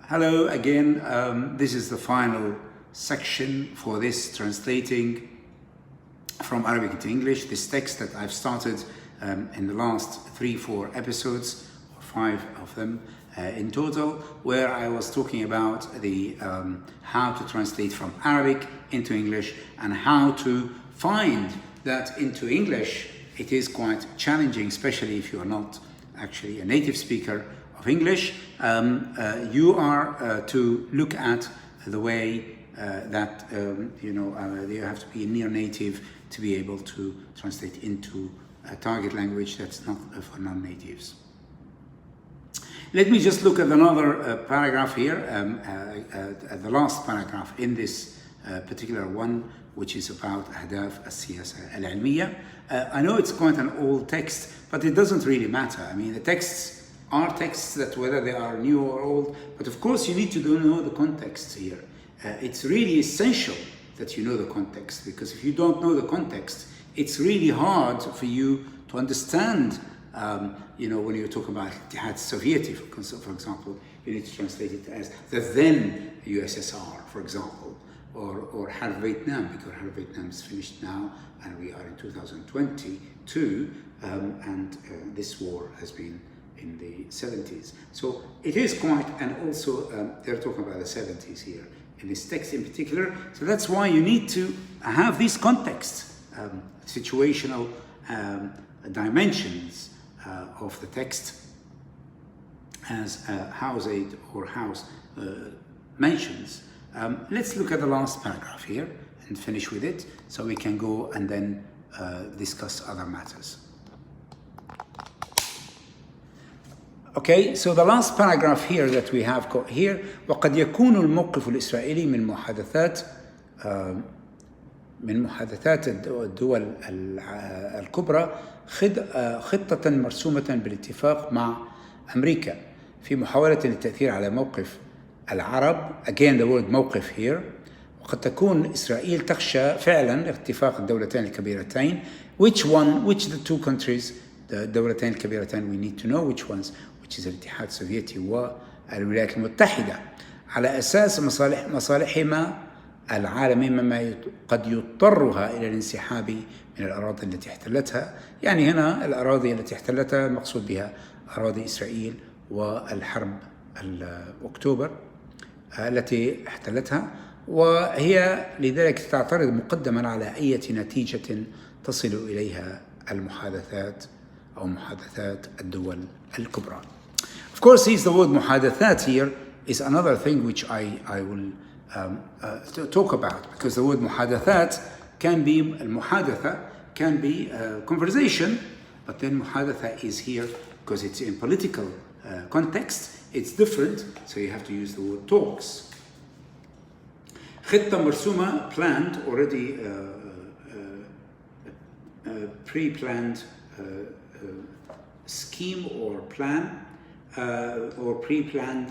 Hello again. This is the final section for this translating from Arabic into English. This text that I've started in the last 3-4 episodes, or 5 of them in total, where I was talking about the how to translate from Arabic into English and how to find that into English. It is quite challenging, especially if you are not actually a native speaker of English. You are to look at the way that you have to be a near native to be able to translate into a target language that's not for non-natives. Let me just look at another paragraph here, the last paragraph in this particular one, which is about أهداف السياسة العلمية. I know it's quite an old text, but it doesn't really matter. I mean, the texts are texts that whether they are new or old, but of course you need to know the context here. It's really essential that you know the context, because if you don't know the context, it's really hard for you to understand, when you talk about Ittihad Sovieti, for example, you need to translate it as the then USSR, for example, or Harb Vietnam, because Harb Vietnam is finished now, and we are in 2022, and this war has been in the 70s. So it is quite, and also they're talking about the 70s here, in this text in particular. So that's why you need to have these contexts, situational dimensions of the text as house aid or house mentions. Let's look at the last paragraph here and finish with it, so we can go and then discuss other matters. Okay, so the last paragraph here that we have got here, وقد يكون الموقف الإسرائيلي من محادثات الدول الكبرى خطة مرسومة بالاتفاق مع أمريكا في محاولة للتأثير على موقف العرب. Again the word موقف here. وقد تكون إسرائيل تخشى فعلا اتفاق الدولتين الكبيرتين. Which the two countries, the دولتين الكبيرتين, we need to know which ones, which is الاتحاد السوفيتي والولايات المتحدة، على أساس مصالحهما العالمية، مما قد يضطرها إلى الانسحاب من الأراضي التي احتلتها. يعني هنا الأراضي التي احتلتها مقصود بها أراضي إسرائيل والحرب أكتوبر التي احتلتها، وهي لذلك تعترض مقدما على أي نتيجة تصل إليها المحادثات أو محادثات الدول الكبرى. Of course, the word محادثات here is another thing which I will talk about, because the word محادثات can be المحادثة can be conversation, but then محادثة is here because it's in political context. It's different, so you have to use the word talks. خطة مرسومة, planned, already pre-planned scheme or plan, or pre-planned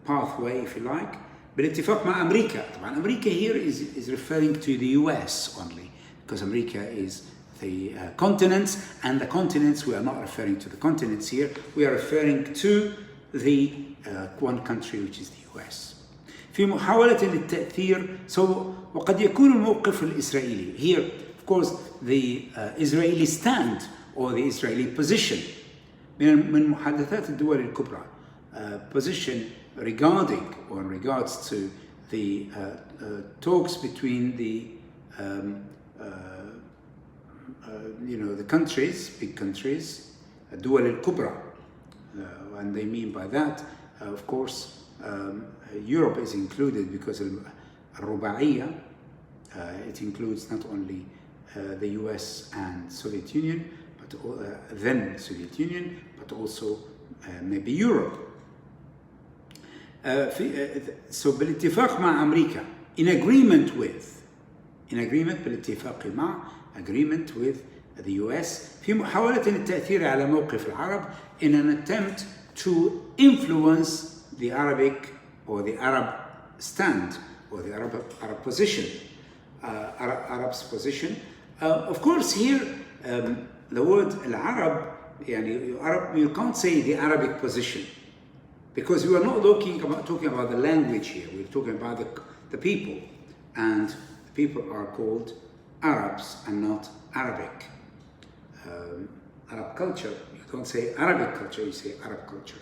pathway, if you like. بالاتفاق مع أمريكا. طبعا أمريكا here is referring to the US only, because America is the continents, and the continents, we are not referring to the continents here, we are referring to the one country, which is the US. في محاولة للتأثير, so وقد يكون الموقف الإسرائيلي here, of course, the Israeli stand or the Israeli position من محادثات الدول الكبرى, position regarding or in regards to the talks between the the countries, big countries, الدول الكبرى, and they mean by that, of course, Europe is included, because الرباعية, it includes not only the US and Soviet Union, but then Soviet Union, but also maybe Europe. So بالاتفاق مع أمريكا, in agreement بالاتفاق مع, agreement with the US, في محاولة للتأثير على موقف العرب, in an attempt to influence the Arabic or the Arab stand or the Arab position, Arab's position. Of course, here the word al-Arab, you can't say the Arabic position. because we are not talking about the language here, we're talking about the people, and the people are called Arabs and not Arabic. Arab culture, you don't say Arabic culture, you say Arab culture.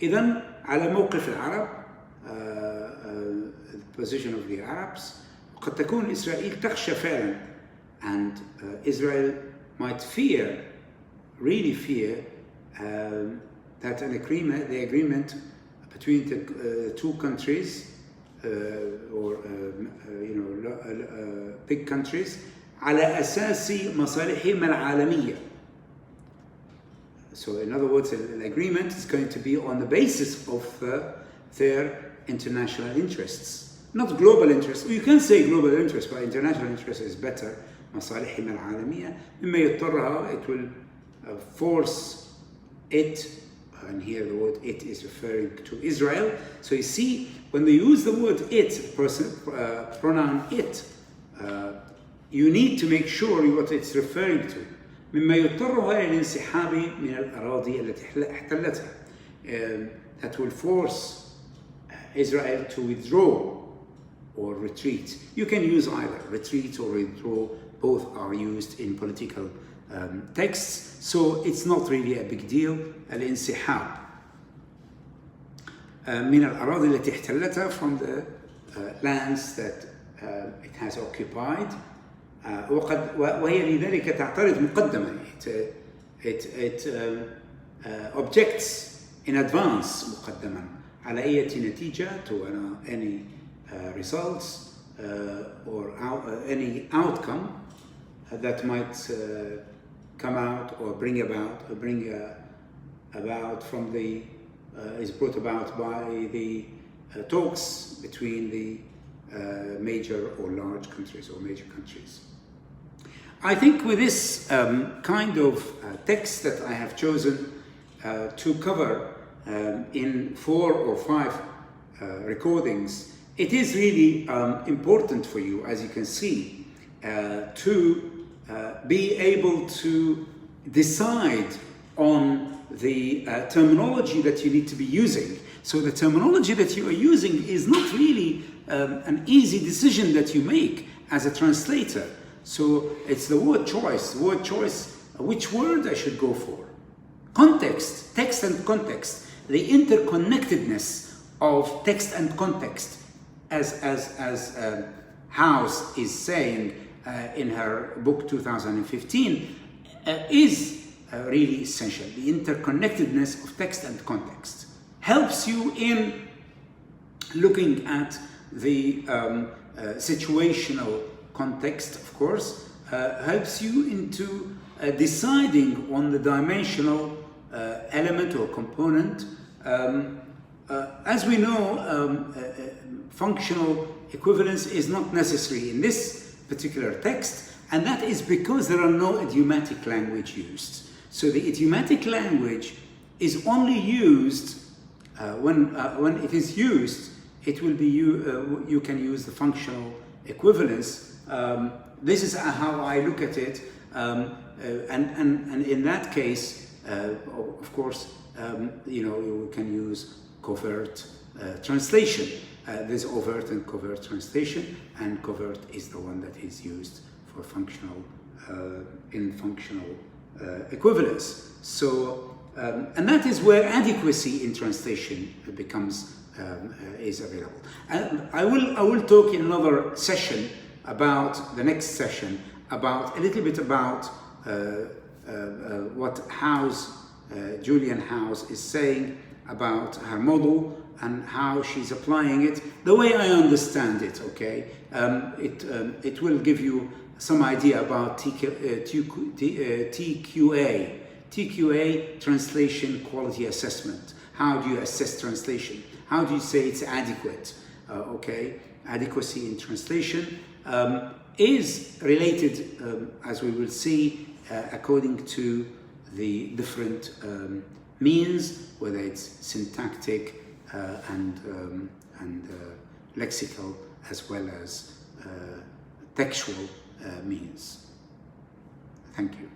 إذن على موقف العرب, the position of the Arabs, قد تكون إسرائيل تخشى فعلا, and Israel might fear, really fear, that the agreement between the two countries, big countries, على أساس مصالحهم العالمية. So in other words, the agreement is going to be on the basis of their international interests, not global interests. You can say global interests, but international interest is better. مصالحهم العالمية مما يضطرها, it will force it, and here the word it is referring to Israel. So you see, when they use the word it, pronoun it, you need to make sure what it's referring to. مما يضطرها إلى الانسحاب من الأراضي التي احتلتها. That will force Israel to withdraw or retreat. You can use either retreat or withdraw. Both are used in political texts, so it's not really a big deal. الانسحاب من الأراضي التي احتلتها, from the lands that it has occupied. وهي لذلك تعترض مقدما. It objects in advance مقدما على أي نتيجة, to any results or any outcome that might come out or bring about from the is brought about by the talks between the major or large countries or major countries. I think with this kind of text that I have chosen to cover in 4 or 5 recordings, it is really important for you, as you can see, to be able to decide on the terminology that you need to be using. So the terminology that you are using is not really an easy decision that you make as a translator. So it's the word choice, which word I should go for. Context, text and context, the interconnectedness of text and context, as House is saying in her book 2015, is really essential. The interconnectedness of text and context helps you in looking at the situational context, of course, helps you into deciding on the dimensional element or component. As we know, functional equivalence is not necessary in this particular text, and that is because there are no idiomatic language used. So the idiomatic language is only used when it is used. It will be you can use the functional equivalence. This is how I look at it, and in that case, of course, you can use covert translation. There's overt and covert translation, and covert is the one that is used for functional in functional equivalence. So, and that is where adequacy in translation becomes is available. And I will talk in another session about the next session about a little bit about what Julian House is saying about her model and how she's applying it, the way I understand it. Okay, it will give you some idea about TQA, translation quality assessment. How do you assess translation? How do you say it's adequate? Okay, adequacy in translation is related, as we will see, according to the different means, whether it's syntactic and lexical, as well as textual means. Thank you.